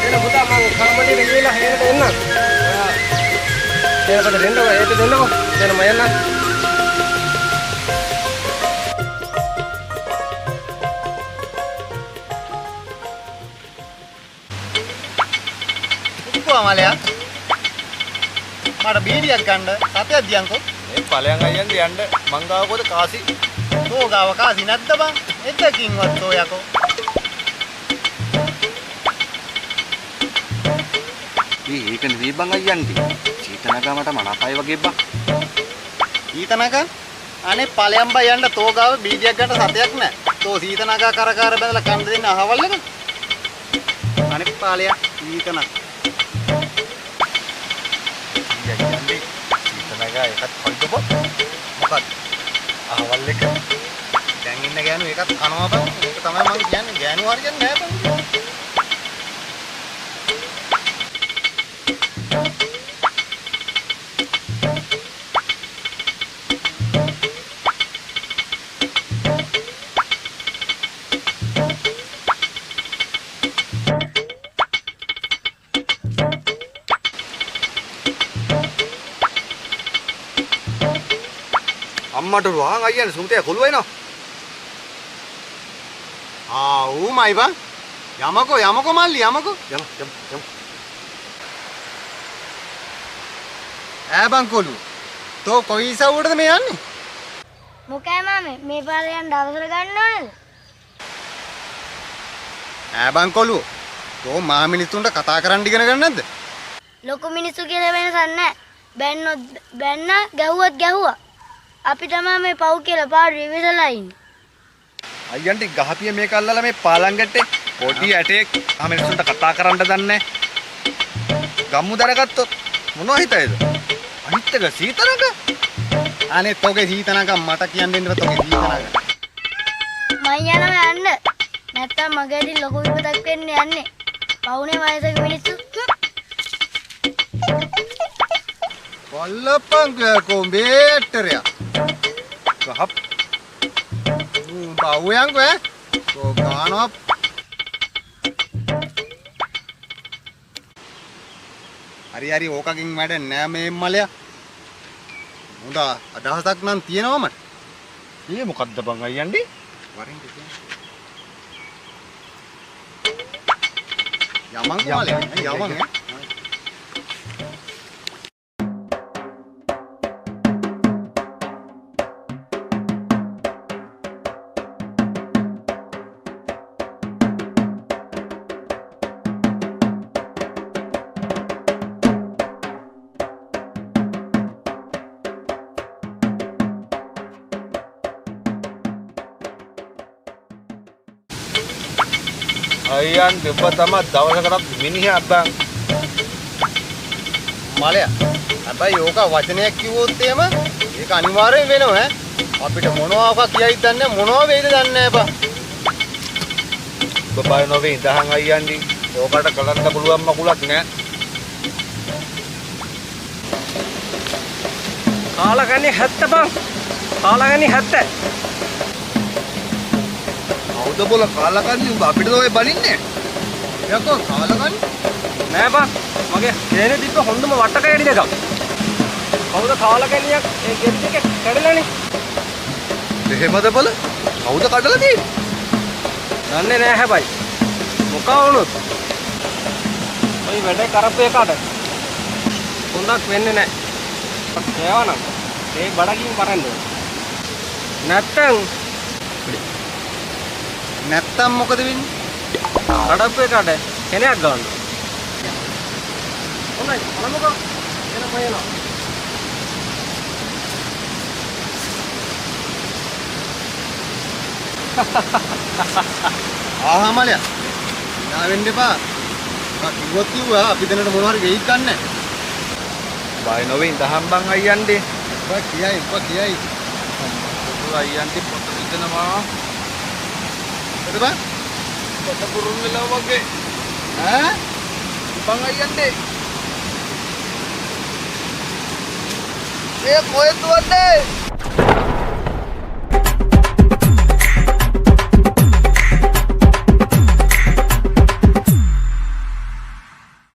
එන පුතා මං කර්මණියට ගිහලා හේරට එන්න. හේරට දෙන්නකො ඒක දෙන්නකො. දෙන්න මම එන්න. මලයා මට බීඩියක් ගන්න සතයක් දියන්කෝ මේ ඵලයන් අයියන්ද යන්න මං ගාව කොද කාසි තෝ ගාව කාසි නැද්ද බං එතකින්වත් තෝ යකෝ ඒක නෙවෙයි බං අයියන්ටි චීතනගා මට මනපයි වගේ බං සීතනගා අනේ ඵලයන් බා යන්න තෝ ගාව බීඩියක් ගන්න සතයක් නැහැ තෝ සීතනගා කරකාර බඳලා කන්න දෙන්න අහවල් එක අනේ ඵලයක් සීතනගා සීතනගා එකත් පොඩ්ඩපො මොකක්ද අහවල් එක දැන් ඉන්න ගෑනු එකත් කනවා බං ඒක තමයි මම කියන්නේ ගෑනු හරියන්නේ නැහැ බං අම්මට රුවන් අයියන් සුමතේ කොළු වෙනවා ඌමයි බං යමකෝ මල්ලි යමකෝ යම ඈ බං කොළු තෝ කොයි ඉසව්වටද මේ යන්නේ මොකෑ මාමේ මේ පාරේ යන්න අවසර ගන්න ඕනද ඈ බං කොළු තෝ මා මිනිස්සුන්ට කතා කරන්න ඉගෙන ගන්න නැද්ද ලොකු මිනිස්සු කියලා වෙනසක් නැහැ බැන්නොත් බැන්න ගැහුවත් ගැහුවා අපි තමයි මේ පව් කියලා පාඩු ඉවිසලා ඉන්නේ. අයියන්ටි ගහපිය මේක අල්ලලා මේ පාලම් ගැටේ පොඩි ඇටෙක් ආ මිනිස්සුන්ට කතා කරන්න දන්නේ ගම්මු දරගත්තොත් මොනව හිතයිද අනිත් එක සීතනක අනේ තෝගේ සීතනක මට කියන්න දෙන්න තෝගේ සීතනක මම යනවා යන්න. නැත්තම් මගේදී ලොකු විපතක් වෙන්න යන්නේ. පවුනේ වයසක මිනිස්සු. කොල්ලපන් කොම්බේටරයා ගහප් බවුයන් කො තෝ ගානෝ හරි ඕකකින් වැඩ නෑ මේ මලයා හොඳ අදහසක් නම් තියෙනවා මට ඊයේ මොකද්ද බං අයියන්ටි වරින් යමන් මලයා යමන් අයියන් දෙබ්බ තමයි දවසකට මිනිහා බං මලයා හැබැයි ඕක වචනයක් කිව්වොත් එහෙම ඒක අනිවාර්යෙන් වෙනවා ඈ අපිට මොනවාක කියයිද දන්නේ මොනවා වෙයිද දන්නේ නැහැ බා බබාය නොවේ ඉඳහන් අයියන්ටි ඕකට කරන්න පුළුවන් මකුලක් නෑ කාලගන්නේ 70 බං කාලගන්නේ 70 කවුද බොල කාලකන්දි උඹ අපිට ඔය බලින්නේ යකෝ කාලකන්දි නෑ බං මගේ කේනේ තිබ්බ හොඳම වටකයඩි දෙකක් කවුද කාලගනියක් ඒ ගෙඩි දෙක කඩලානේ එහෙමද බල කවුද කඩලා තියෙන්නේ දන්නේ නෑ හැබැයි මොකා වුණොත් ඔය වැඩේ කරපු එකට හොඳක් වෙන්නේ නෑ ඒවනම් ඒ බඩගින් පරන්න නැත්තම් මොකද වෙන්නේ කඩපු එකට කෙනෙක් ගන්න හොඳයි බලමුකෝ එන පයනවා මලයා නා වෙන්න එපා කිව්වොත් කිව්වා අපි දැනට මොනවා හරි වෙයිද ගන්න බය නොවේ ඉඳහන් බං අයියන්ටි ඔබ කියයි පොතු අයියන්ටි පොත විදනවා එතන බං පොත පුරුන් වෙලා වගේ ඈ බං අයියන්ටි මේ කොහෙද දුවන්නේ?